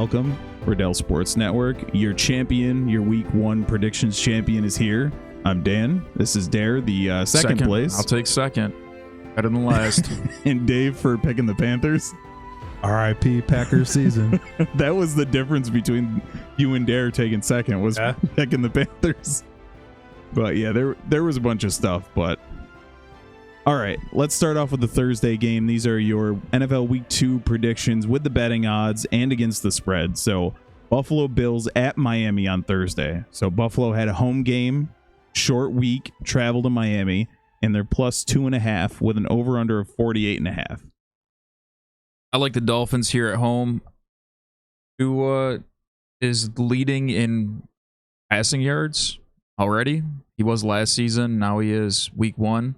welcome. Riddell Sports Network, your champion, your week 1 predictions champion is here. I'm Dan. This is Dare, the second place. I'll take second. Better than last. And Dave for picking the Panthers. R.I.P. Packers season. That was the difference between you and Dare taking second, was picking the Panthers. But yeah, there was a bunch of stuff. But all right, let's start off with the Thursday game. These are your NFL Week 2 predictions with the betting odds and against the spread. So Buffalo Bills at Miami on Thursday. So Buffalo had a home game, short week, travel to Miami, and they're plus 2.5 with an over-under of 48.5. I like the Dolphins here at home. Tua is leading in passing yards already. He was last season. Now he is week 1.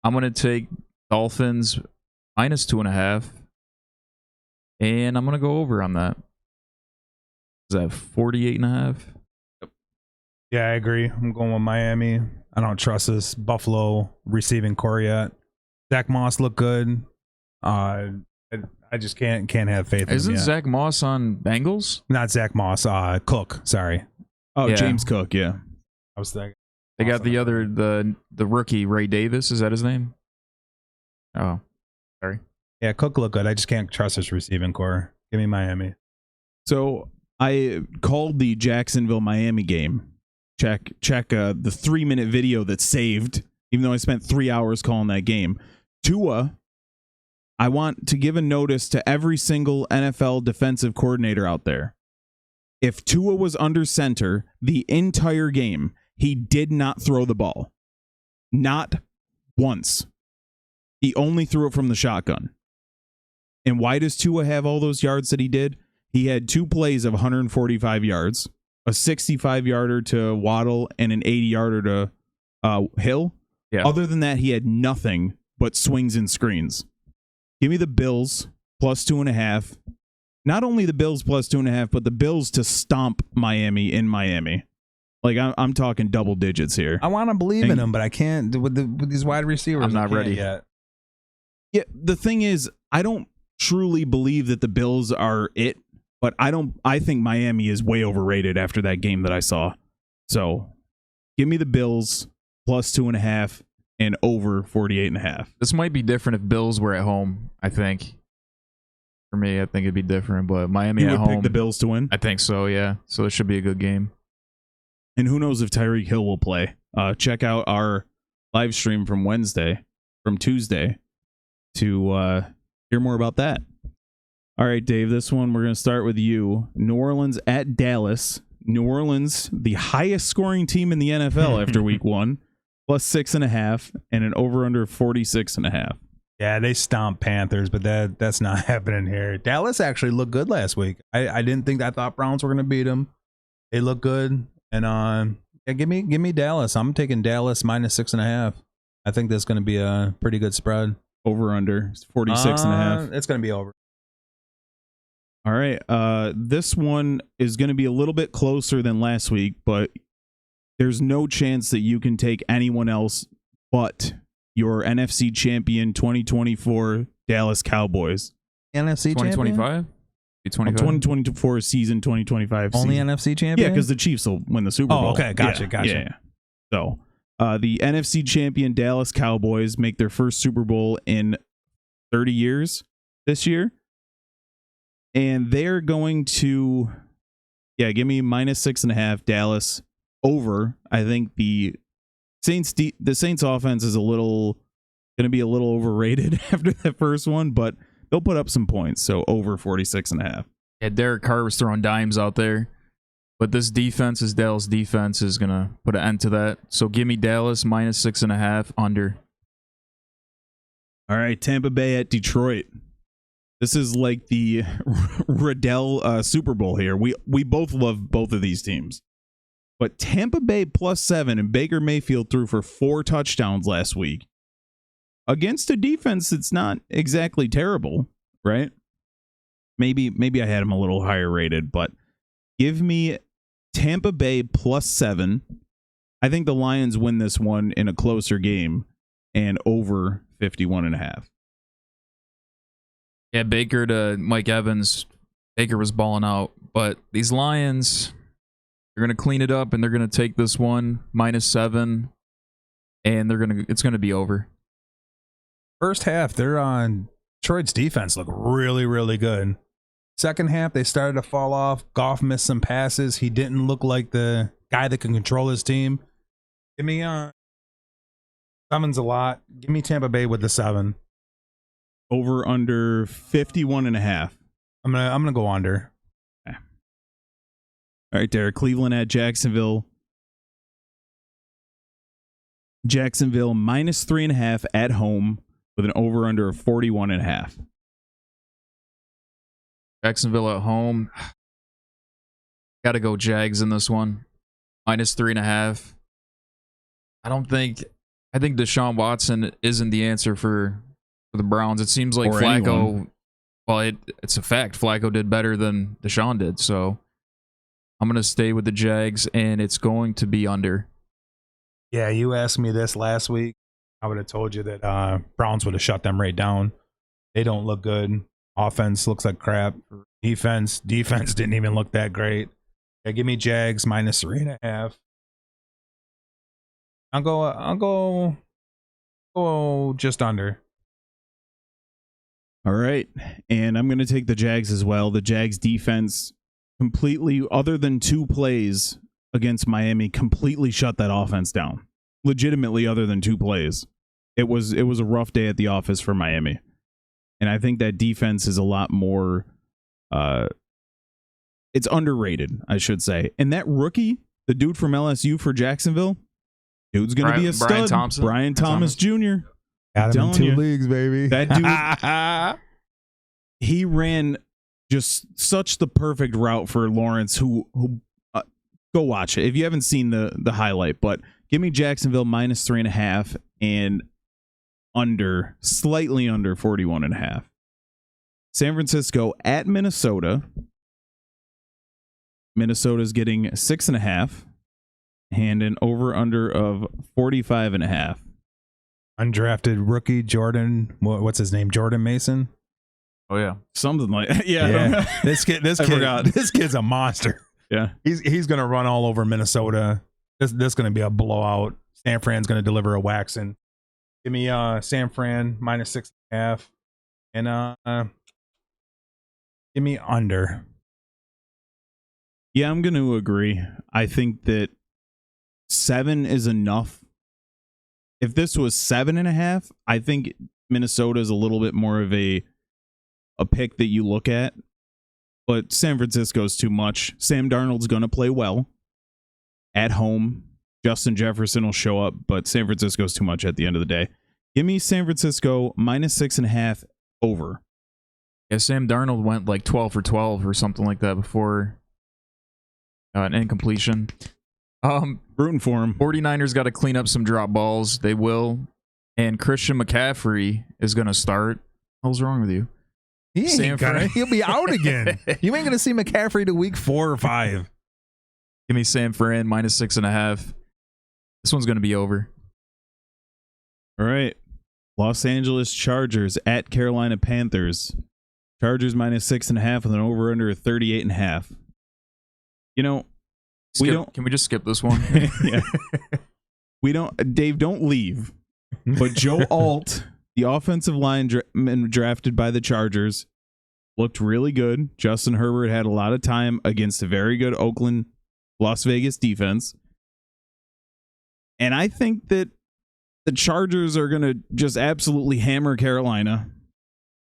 I'm going to take Dolphins minus 2.5. And I'm going to go over on that. Is that 48.5? Yep. Yeah, I agree. I'm going with Miami. I don't trust this Buffalo receiving core yet. Zach Moss looked good. I just can't have faith in him. Isn't Zach Moss on Bengals? Not Zach Moss. Cook. Sorry. Oh, yeah. James Cook. Yeah. I was thinking. They got the other, the rookie, Ray Davis. Is that his name? Oh, sorry. Yeah, Cook looked good. I just can't trust his receiving core. Give me Miami. So I called the Jacksonville-Miami game. Check the 3-minute video that's saved, even though I spent 3 hours calling that game. Tua, I want to give a notice to every single NFL defensive coordinator out there. If Tua was under center the entire game, he did not throw the ball. Not once. He only threw it from the shotgun. And why does Tua have all those yards that he did? He had 2 plays of 145 yards, a 65-yarder to Waddle and an 80-yarder to Hill. Yeah. Other than that, he had nothing but swings and screens. Give me the Bills plus 2.5. Not only the Bills plus 2.5, but the Bills to stomp Miami in Miami. Like, I'm talking double digits here. I want to believe in him, but I can't with these wide receivers. I'm not ready yet. Yeah, the thing is, I don't truly believe that the Bills are it, but I think Miami is way overrated after that game that I saw. So, give me the Bills plus 2.5 and over 48.5. This might be different if Bills were at home, I think. For me, I think it'd be different, but Miami you at would home. Pick the Bills to win? I think so, yeah. So it should be a good game. And who knows if Tyreek Hill will play. Check out our live stream from Tuesday, to hear more about that. All right, Dave, this one we're going to start with you. New Orleans at Dallas. New Orleans, the highest scoring team in the NFL after week 1, plus 6.5 and an over-under 46.5. Yeah, they stomped Panthers, but that's not happening here. Dallas actually looked good last week. I thought Browns were going to beat them. They look good. And yeah, give me Dallas. I'm taking Dallas minus 6.5. I think that's going to be a pretty good spread. Over under 46.5. It's going to be over. All right. This one is going to be a little bit closer than last week, but there's no chance that you can take anyone else but your NFC champion 2024 Dallas Cowboys. NFC 2025? 2024 season 2025 Only season. NFC champion? Yeah, because the Chiefs will win the Super Bowl. Oh, okay. Gotcha. Yeah. So the NFC champion Dallas Cowboys make their first Super Bowl in 30 years this year. And they're going to, give me minus 6.5 Dallas over. I think the Saints offense is going to be a little overrated after that first one, but they'll put up some points. So over 46.5. Yeah, Derek Carr was throwing dimes out there. But this Dallas defense is going to put an end to that. So give me Dallas minus 6.5 under. All right, Tampa Bay at Detroit. This is like the Riddell Super Bowl here. We both love both of these teams. But Tampa Bay plus 7 and Baker Mayfield threw for 4 touchdowns last week. Against a defense that's not exactly terrible, right? Maybe I had him a little higher rated, but give me Tampa Bay plus 7. I think the Lions win this one in a closer game and over 51.5. Yeah, Baker to Mike Evans, Baker was balling out, but these Lions, they're gonna clean it up and they're gonna take this one -7, and it's gonna be over. First half, they're on Detroit's defense looked really, really good. Second half, they started to fall off. Goff missed some passes. He didn't look like the guy that can control his team. Give me 7's a lot. Give me Tampa Bay with the 7. Over under 51.5. I'm gonna go under. Okay. All right, Derek. Cleveland at Jacksonville. Jacksonville -3.5 at home with an over under of 41.5. Jacksonville at home. Got to go Jags in this one. -3.5. I think Deshaun Watson isn't the answer for the Browns. It seems like Or Flacco. anyone. Well, it's a fact. Flacco did better than Deshaun did. So I'm going to stay with the Jags, and it's going to be under. Yeah, you asked me this last week. I would have told you that Browns would have shut them right down. They don't look good. Offense looks like crap. Defense didn't even look that great. Yeah, give me Jags -3.5. I'll go just under. All right. And I'm going to take the Jags as well. The Jags defense completely, other than 2 plays against Miami, completely shut that offense down. Legitimately, other than 2 plays. It was a rough day at the office for Miami. And I think that defense is a lot more it's underrated, I should say. And that rookie, the dude from LSU for Jacksonville, dude's going to be a stud. Brian Thomas Jr. Got him in 2 you. leagues, baby. That dude, he ran just such the perfect route for Lawrence, who go watch it if you haven't seen the highlight. But give me Jacksonville -3.5 and slightly under 41.5. San Francisco at Minnesota. Minnesota's getting 6.5 and an over-under of 45.5. Undrafted rookie Jordan, what's his name? Jordan Mason. Oh yeah, Something like that. Yeah. This kid's a monster. Yeah. He's gonna run all over Minnesota. This is gonna be a blowout. San Fran's gonna deliver a waxing. Give me San Fran -6.5 and give me under. Yeah, I'm going to agree. I think that 7 is enough. If this was 7.5, I think Minnesota is a little bit more of a pick that you look at. But San Francisco's too much. Sam Darnold's going to play well at home. Justin Jefferson will show up, but San Francisco's too much at the end of the day. Give me San Francisco -6.5 over. Yeah, Sam Darnold went like 12 for 12 or something like that before an incompletion. Rooting for him. 49ers got to clean up some drop balls. They will. And Christian McCaffrey is going to start. What's wrong with you? He'll be out again. You ain't gonna see McCaffrey to week 4 or 5. Give me San Fran -6.5. This one's going to be over. All right. Los Angeles Chargers at Carolina Panthers. Chargers -6.5 with an over-under of 38.5. You know, Can we just skip this one? Yeah. Dave, don't leave. But Joe Alt, the offensive lineman drafted by the Chargers, looked really good. Justin Herbert had a lot of time against a very good Las Vegas defense. And I think that the Chargers are going to just absolutely hammer Carolina.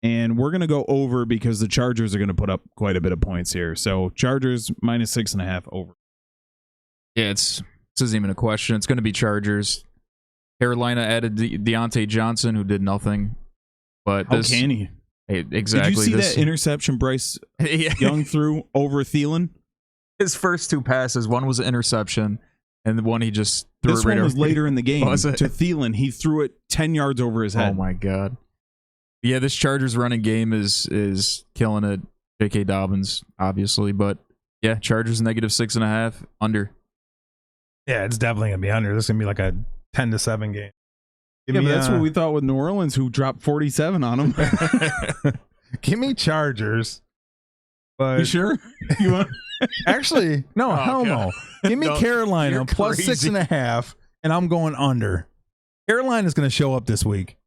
And we're going to go over because the Chargers are going to put up quite a bit of points here. So Chargers -6.5 over. Yeah, this isn't even a question. It's going to be Chargers. Carolina added Deontay Johnson, who did nothing. But How can he? Exactly. Did you see that interception Bryce Young threw over Thielen? His first 2 passes, one was an interception, and the one he just threw This it right one was over. later in the game Was it? to Thielen. He threw it 10 yards over his head. Oh my god. Yeah, this Chargers running game is killing it. J.K. Dobbins, obviously, but yeah, Chargers -6.5 under. Yeah, it's definitely gonna be under. This is gonna be like a 10-7 game. Yeah, but that's what we thought with New Orleans, who dropped 47 on them. Give me Chargers, But You sure? You want? actually, no, hell no. Give me No, Carolina you're plus crazy. 6.5, and I'm going under. Carolina's going to show up this week.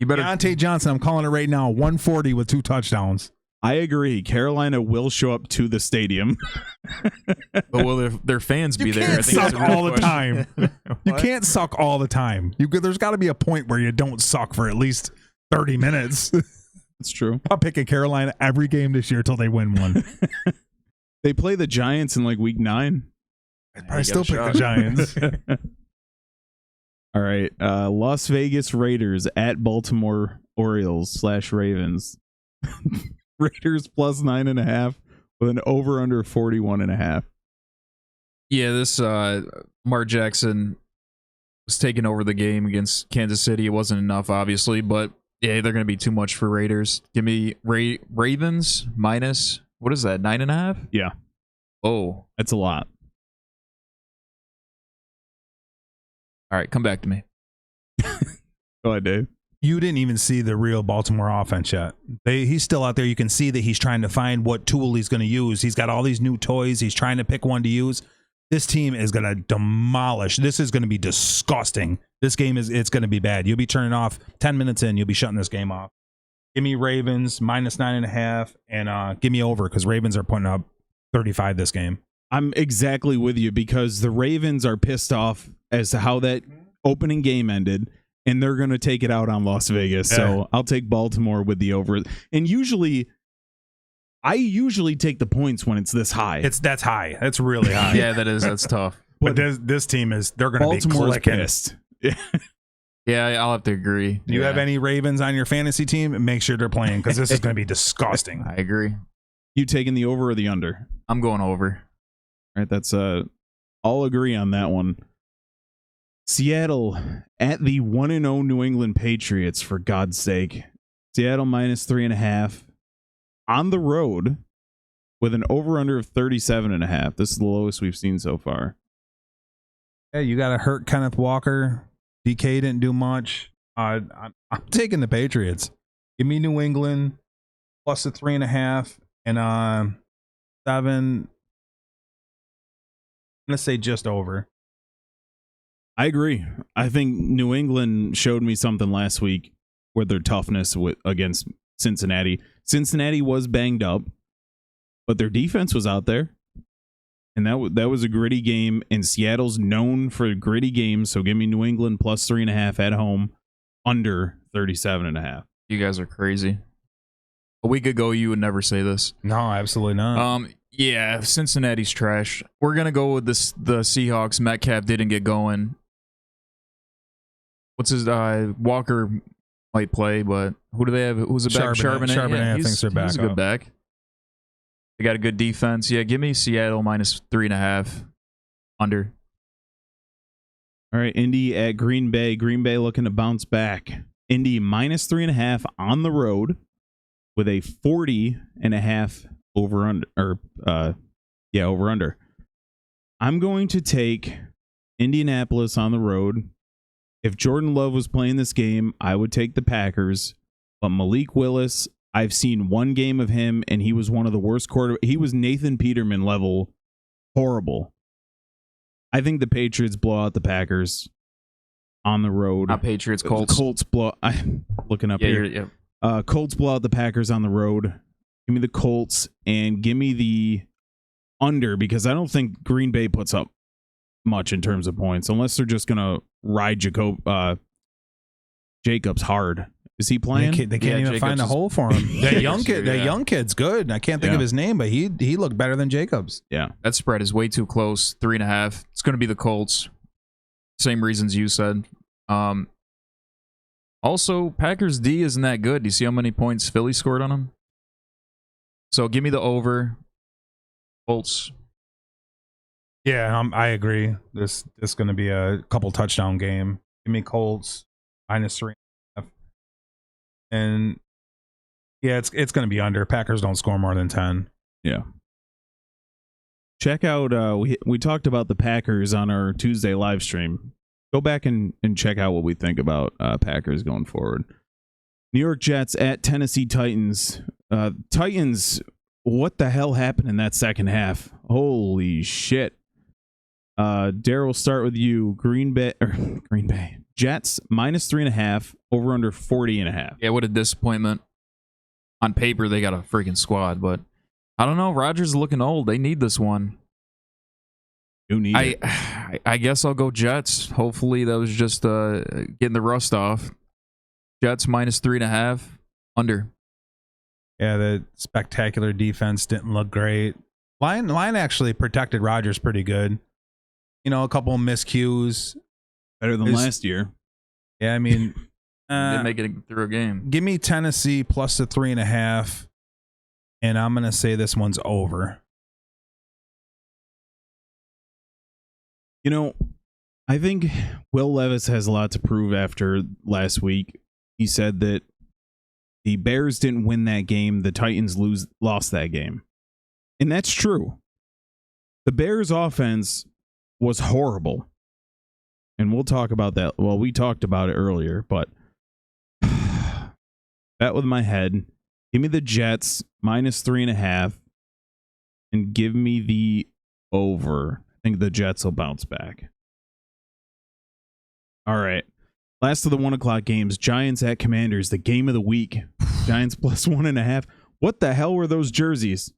You better. Deontay Johnson, I'm calling it right now, 140 with 2 touchdowns. I agree. Carolina will show up to the stadium. But will their fans be You there? can't I think that's suck a real all the question. time. You What? can't suck all the time. There's got to be a point where you don't suck for at least 30 minutes. That's true. I'll pick a Carolina every game this year until they win one. They play the Giants in like week 9. I You still got a pick shot. the Giants. All right. Las Vegas Raiders at Baltimore Orioles / Ravens. Raiders plus 9.5 with an over under 41.5. Yeah, this Lamar Jackson was taking over the game against Kansas City. It wasn't enough, obviously, but yeah, they're going to be too much for Raiders. Give me Ravens minus, what is that, 9.5? Yeah. Oh, That's a lot. all right, come back to me. Go ahead, Dave. You didn't even see the real Baltimore offense yet. He's still out there. You can see that he's trying to find what tool he's going to use. He's got all these new toys. He's trying to pick one to use. This team is going to demolish. This is going to be disgusting. This game it's going to be bad. You'll be turning off 10 minutes in. You'll be shutting this game off. Give me Ravens minus 9.5 and give me over because Ravens are putting up 35 this game. I'm exactly with you because the Ravens are pissed off as to how that opening game ended, and they're going to take it out on Las Vegas. Yeah. So I'll take Baltimore with the over. And I usually take the points when it's this high. That's high. That's really high. Yeah, that's tough. But this team they're going to be Baltimore's clicking. pissed. Yeah, I'll have to agree. Do you Yeah, have any Ravens on your fantasy team? Make sure they're playing because this is going to be disgusting. I agree. You taking the over or the under? I'm going over. All right, that's I'll agree on that one. Seattle at the 1-0 New England Patriots, for God's sake. Seattle minus 3.5 on the road with an over-under of 37.5. This is the lowest we've seen so far. Yeah, you got to hurt Kenneth Walker. DK didn't do much. I'm taking the Patriots. Give me New England plus the 3.5 and 7. I'm gonna say just over. I agree. I think New England showed me something last week with their toughness against Cincinnati. Cincinnati was banged up, but their defense was out there. And that was a gritty game, and Seattle's known for gritty games, so give me New England plus 3.5 at home, under 37.5. You guys are crazy. A week ago, you would never say this. No, absolutely not. Yeah, Cincinnati's trash. We're gonna go with this. The Seahawks. Metcalf didn't get going. What's his Walker might play, but who do they have? Who's the back? Charbonnet, I think they're back He's a good up. back. They got a good defense. Yeah, give me Seattle minus 3.5 under. All right, Indy at Green Bay. Green Bay looking to bounce back. Indy minus 3.5 on the road with a 40.5 over under. Over under. I'm going to take Indianapolis on the road. If Jordan Love was playing this game, I would take the Packers. But Malik Willis, I've seen one game of him, and he was one of the worst He was Nathan Peterman level horrible. I think the Patriots blow out the Packers on the road. Not Patriots, Colts. Colts blow. I'm looking up here. Yeah. Colts blow out the Packers on the road. Give me the Colts and give me the under because I don't think Green Bay puts up much in terms of points unless they're just gonna ride Jacobs hard. Is he playing? They can't even Jacobs find a is- hole for him. That young kid, Yeah. that young kid's good. I can't think of his name, but he looked better than Jacobs. Yeah. That spread is way too close. 3.5. It's going to be the Colts. Same reasons you said. Also, Packers D isn't that good. Do you see how many points Philly scored on them? So give me the over. Colts. Yeah, I agree. This is going to be a couple touchdown game. Give me Colts minus 3.5. And yeah, it's going to be under. Packers don't score more than 10. Yeah. Check out we talked about the Packers on our Tuesday live stream. Go back and check out what we think about Packers going forward. New York Jets at Tennessee Titans. Titans what the hell happened in that second half? Holy shit. Daryl, we'll start with you. Green Bay Jets -3.5, over under 40.5. Yeah, what a disappointment. On paper, they got a freaking squad, but I don't know. Rodgers is looking old. They need this one. You need it. I guess I'll go Jets. Hopefully, that was just getting the rust off. Jets -3.5, under. Yeah, the spectacular defense didn't look great. Line actually protected Rodgers pretty good. You know, a couple of miscues. Better than last year. Yeah, I mean, Didn't make it through a game. give me Tennessee plus the 3.5, and I'm gonna say this one's over. You know, I think Will Levis has a lot to prove after last week. He said that the Bears didn't win that game. The Titans lost that game. And that's true. The Bears' offense was horrible. And we'll talk about that. Well, we talked about it earlier, but bet with my head. Give me the Jets -3.5 and give me the over. I think the Jets will bounce back. All right. Last of the 1 o'clock games, Giants at Commanders, the game of the week. Giants +1.5. What the hell were those jerseys?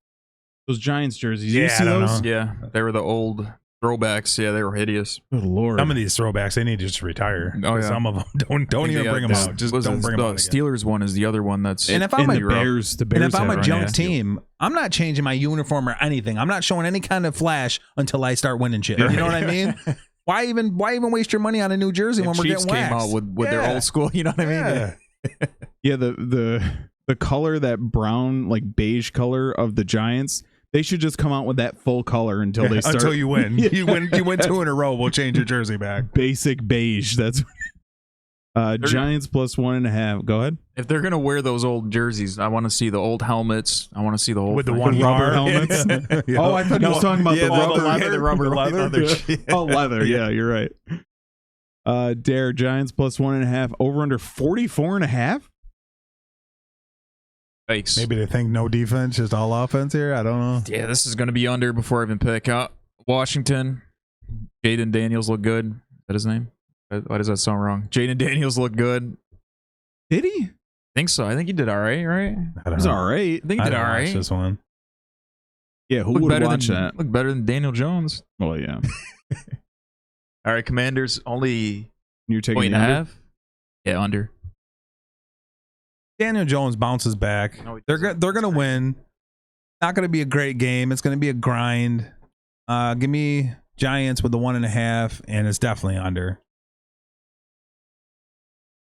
Those Giants jerseys. Yeah, You see I don't those? know. Yeah, they were the old throwbacks. Yeah, they were hideous. Good Lord. Some of these throwbacks, they need to just retire. Oh, yeah. Some of them don't even bring them out. Just don't bring them out again. Steelers one is the other one that's. And if I'm and a the Bears, And if I'm have a it. junk Yeah. team, I'm not changing my uniform or anything. I'm not showing any kind of flash until I start winning shit. You know what I mean? Why even waste your money on a new jersey when we're Chiefs getting came waxed? out with their Yeah. old school. You know what I mean? Yeah. Yeah, the color, that brown, like beige color of the Giants, they should just come out with that full color until they start. Until you win. Yeah. You win 2 in a row, we'll change your jersey back. Basic beige. That's Giants +1.5. Go ahead. If they're gonna wear those old jerseys, I want to see the old helmets. I want to see the whole With the thing. one rubber bar. helmets? Yeah. Oh, I thought he was talking about the rubber leather. The rubber leather. Oh, leather. Yeah, you're right. Dare Giants +1.5. Over under 44.5. Yikes. Maybe they think no defense, just all offense here. I don't know. Yeah, this is gonna be under before I even pick out Washington. Jaden Daniels look good. Is that his name? Why does that sound wrong? Jaden Daniels look good. Did he? I think so. I think he did all right. Right? I don't It was know. all right. I think he I did didn't all watch right. this one. Yeah, who Look would better watch than that? look better than Daniel Jones. Well, yeah. All right, Commanders only You're taking point the and a under? half. Yeah, under. Daniel Jones bounces back. No, he They're doesn't. they're gonna win. Not gonna be a great game. It's gonna be a grind. Give me Giants with the 1.5, and it's definitely under.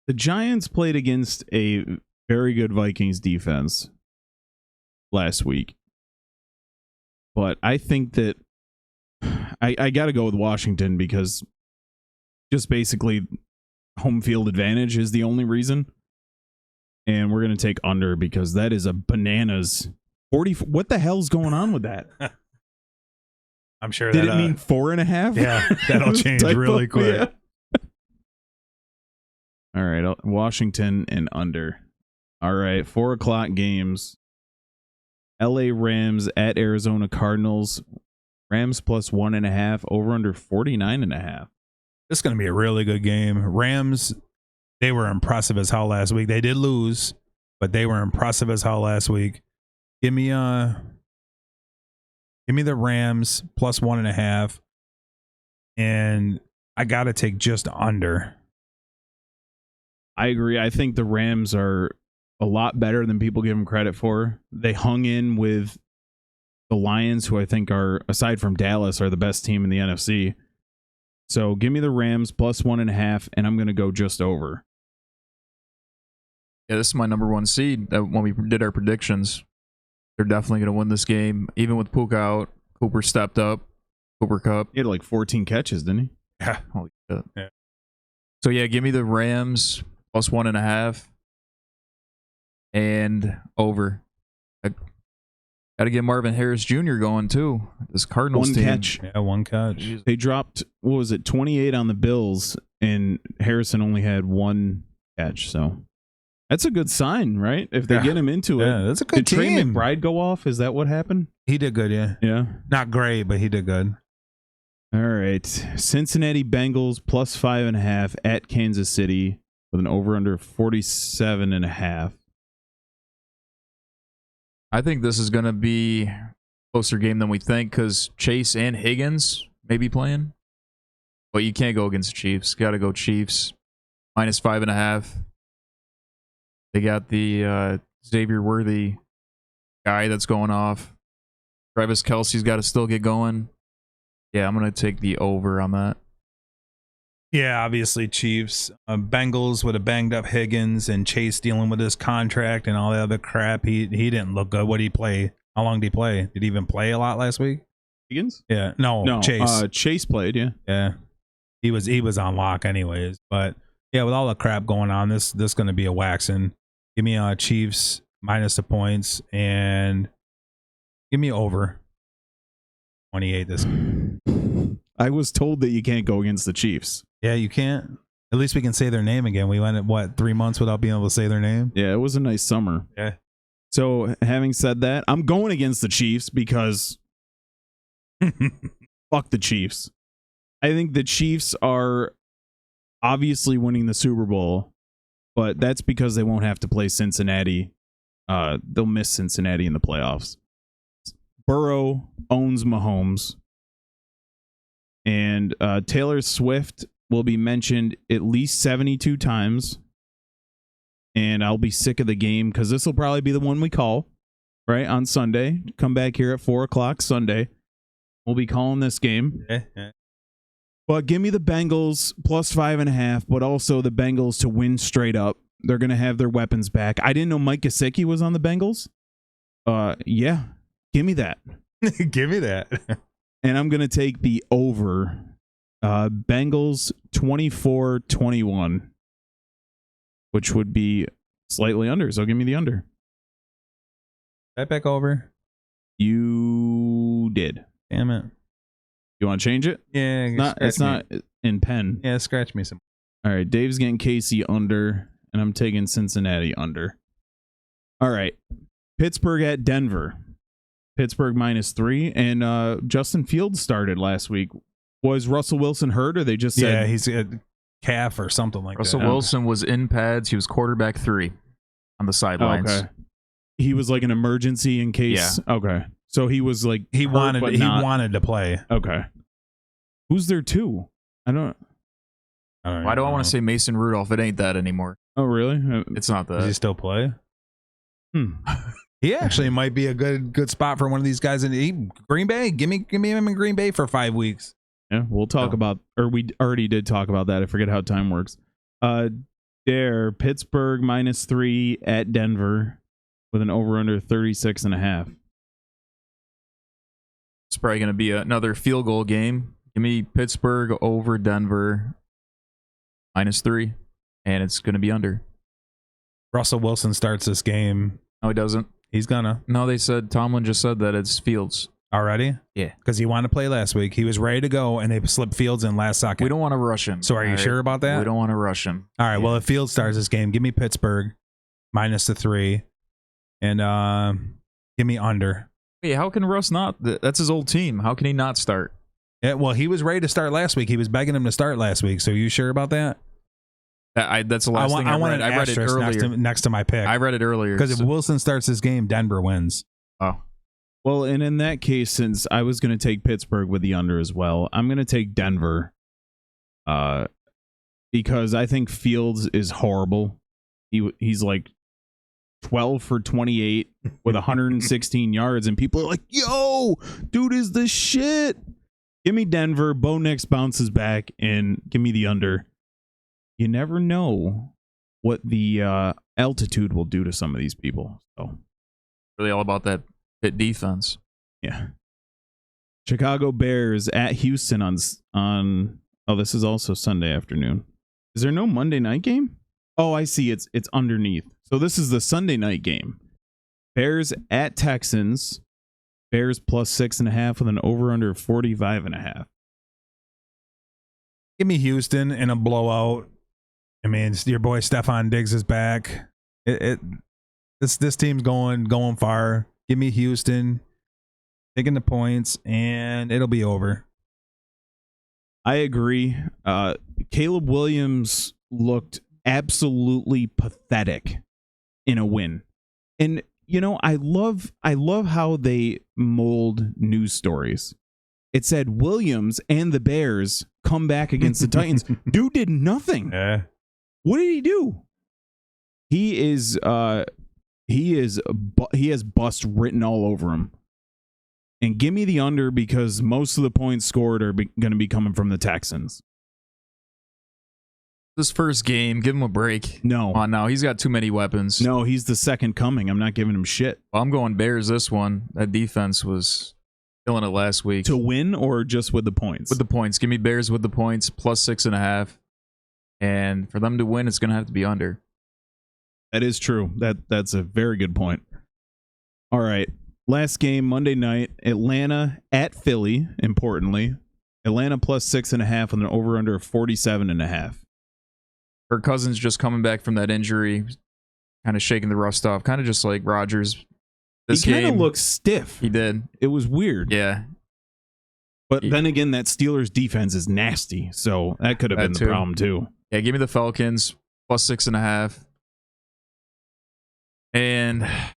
The Giants played against a very good Vikings defense last week. But I think that I got to go with Washington because just basically home field advantage is the only reason. And we're going to take under because that is a bananas 40. What the hell's going on with that? I'm sure Did that it mean 4.5? yeah, that'll change Typo? really quick. Yeah. All right, Washington and under. All right, 4 o'clock games. LA Rams at Arizona Cardinals. Rams +1.5. Over under 49.5. This is going to be a really good game. Rams, they were impressive as hell last week. They did lose, but they were impressive as hell last week. Give me the Rams +1.5, and I got to take just under. I agree. I think the Rams are a lot better than people give them credit for. They hung in with the Lions, who I think are, aside from Dallas, are the best team in the NFC. So give me the Rams +1.5, and I'm going to go just over. Yeah, this is my number one seed. When we did our predictions, they're definitely going to win this game. Even with Puka out, Cooper stepped up. Cooper Cup. He had like 14 catches, didn't he? Yeah. Holy shit. Yeah. So yeah, give me the Rams +1.5 and over. I got to get Marvin Harris Jr. going too. This Cardinals One team. catch. Yeah, one catch. Jeez. They dropped, what was it, 28 on the Bills, and Harrison only had one catch. So That's a good sign, right? If they Yeah. get him into it. Yeah, that's a good Did Trey team. McBride go off? Is that what happened? He did good, yeah. Yeah. Not great, but he did good. All right. Cincinnati Bengals plus 5.5 at Kansas City with an over-under 47.5. I think this is going to be a closer game than we think because Chase and Higgins may be playing. But you can't go against the Chiefs. Got to go Chiefs. Minus 5.5. They got the Xavier Worthy guy that's going off. Travis Kelce's got to still get going. Yeah, I'm going to take the over on that. Yeah, obviously Chiefs. Bengals with a banged up Higgins and Chase dealing with his contract and all the other crap. He didn't look good. What did he play? How long did he play? Did he even play a lot last week? Higgins? Yeah, no, Chase. Chase played, yeah. Yeah, he was on lock anyways. But yeah, with all the crap going on, this going to be a waxing. Give me Chiefs minus the points and give me over 28 this game. I was told that you can't go against the Chiefs. Yeah, you can't. At least we can say their name again. We went at 3 months without being able to say their name. Yeah, it was a nice summer. Yeah. So, having said that, I'm going against the Chiefs because fuck the Chiefs. I think the Chiefs are obviously winning the Super Bowl, but that's because they won't have to play Cincinnati. They'll miss Cincinnati in the playoffs. Burrow owns Mahomes. And Taylor Swift will be mentioned at least 72 times. And I'll be sick of the game because this will probably be the one we call, right, on Sunday. Come back here at 4 o'clock Sunday. We'll be calling this game. Yeah. But give me the Bengals plus 5.5, but also the Bengals to win straight up. They're going to have their weapons back. I didn't know Mike Gesicki was on the Bengals. Yeah, give me that. Give me that. And I'm going to take the over. Bengals 24-21, which would be slightly under. So give me the under. Right back over. You did. Damn it. You want to change it? Yeah. It's not in pen. Yeah, scratch me some. All right. Dave's getting Casey under, and I'm taking Cincinnati under. All right. Pittsburgh at Denver. Pittsburgh -3, and Justin Fields started last week. Was Russell Wilson hurt, or they just said... Yeah, he's a calf or something like Russell that. Wilson was in pads. He was quarterback 3 on the sidelines. Okay. He was like an emergency in case... Yeah. Okay. So he was like... He hurt, wanted but not- wanted to play. Okay. Who's there too? I don't... Why do I want to say Mason Rudolph? It ain't that anymore. Oh, really? It's not Does he that. still play? Hmm. He actually might be a good spot for one of these guys in Green Bay. Give me him in Green Bay for 5 weeks. Yeah, we'll talk about... Or we already did talk about that. I forget how time works. Pittsburgh -3 at Denver with an over-under 36.5. It's probably going to be another field goal game. Give me Pittsburgh over Denver -3, and it's going to be under. Russell Wilson starts this game. No, he doesn't. He's gonna No, they said Tomlin just said that it's Fields. already. Yeah. Because he wanted to play last week. He was ready to go, and they slipped Fields in last second. We don't want to rush him. So are you sure about that? We don't want to rush him. All right. Well, if Fields starts this game, give me Pittsburgh -3, and give me under. Hey, how can Russ not? That's his old team. How can he not start? Yeah. Well, he was ready to start last week. He was begging him to start last week. So you sure about that? That's the last thing I want read. an I read it asterisk earlier. next to my pick. I read it earlier. Because if Wilson starts this game, Denver wins. Oh. Well, and in that case, since I was going to take Pittsburgh with the under as well, I'm going to take Denver because I think Fields is horrible. He's like 12 for 28 with 116 yards, and people are like, yo, dude is the shit. Give me Denver. Bo Nix bounces back, and give me the under. You never know what the altitude will do to some of these people. So Really all about that Pitt defense. yeah. Chicago Bears at Houston on oh, this is also Sunday afternoon. Is there no Monday night game? Oh, I see. It's underneath. So this is the Sunday night game. Bears at Texans. Bears +6.5 with an over-under of 45.5. Give me Houston in a blowout. I mean, your boy Stephon Diggs is back. This team's going far. Give me Houston taking the points, and it'll be over. I agree. Caleb Williams looked absolutely pathetic in a win. And you know, I love how they mold news stories. It said Williams and the Bears come back against the Titans. Dude did nothing. Yeah. What did he do? He has bust written all over him. And give me the under because most of the points scored are going to be coming from the Texans. This first game, give him a break. No. Come on now, he's got too many weapons. No, he's the second coming. I'm not giving him shit. Well, I'm going Bears this one. That defense was killing it last week. To win or just with the points? With the points. Give me Bears with the points, plus 6.5. And for them to win, it's going to have to be under. That is true. That's a very good point. All right. Last game, Monday night, Atlanta at Philly, importantly. Atlanta plus 6.5 with an over-under of 47.5. Kirk Cousins just coming back from that injury, kind of shaking the rust off, kind of just like Rodgers. This he kind of game, looked stiff. He did. It was weird. Yeah. But then again, that Steelers defense is nasty, so that could have been the problem too. Yeah, give me the Falcons, plus 6.5. And I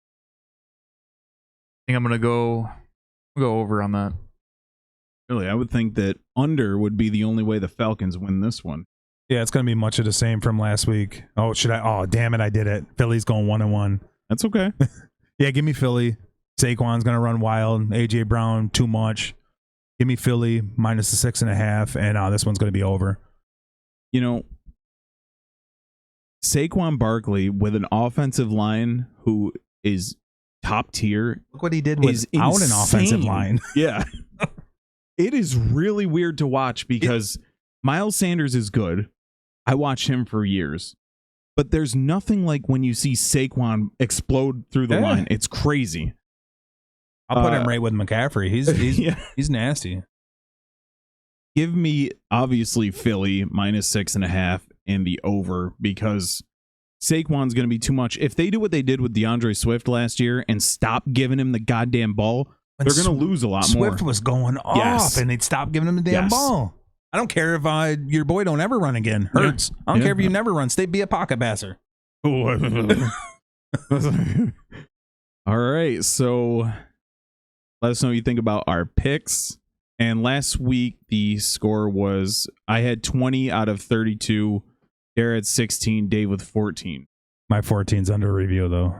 think I'm going to go over on that. Really, I would think that under would be the only way the Falcons win this one. Yeah, it's going to be much of the same from last week. Oh, damn it, I did it. Philly's going 1-1. That's okay. Yeah, give me Philly. Saquon's going to run wild. A.J. Brown, too much. Give me Philly, minus the 6.5, and this one's going to be over. You know, Saquon Barkley with an offensive line who is top tier. Look what he did without an offensive line. Yeah. It is really weird to watch because Miles Sanders is good. I watched him for years. But there's nothing like when you see Saquon explode through the line. It's crazy. I'll put him right with McCaffrey. He's nasty. Give me, obviously, Philly minus 6.5 and the over because Saquon's going to be too much. If they do what they did with DeAndre Swift last year and stop giving him the goddamn ball, they're going to lose a lot more. Swift was going off, and they'd stop giving him the damn ball. I don't care if your boy don't ever run again. Hurts. I don't care if you never run. Be a pocket passer. All right, so let us know what you think about our picks. And last week, the score was I had 20 out of 32. Garrett 16, Dave with 14. My 14's under review, though.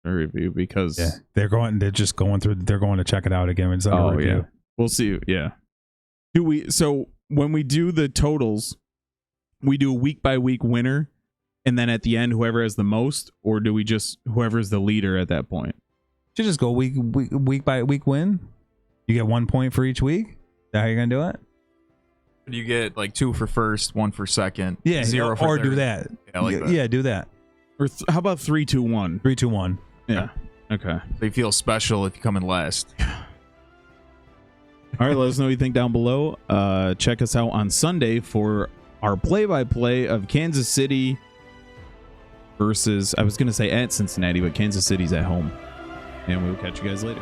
Review because they're going to check it out again. It's under review. Yeah. We'll see. Yeah. So when we do the totals, we do a week by week winner, and then at the end, whoever has the most, or do we just whoever's the leader at that point? You just go week by week win. You get 1 point for each week. Is that how you're gonna do it? You get like 2 for first, 1 for second. Yeah, 0 for or third. do that. Yeah, like that. Yeah, do that. Or how about 3, 2, 1? 3, 2, 1. Yeah. Okay. So you feel special if you come in last. All right, let us know what you think down below. Check us out on Sunday for our play-by-play of Kansas City versus, I was going to say at Cincinnati, but Kansas City's at home. And we'll catch you guys later.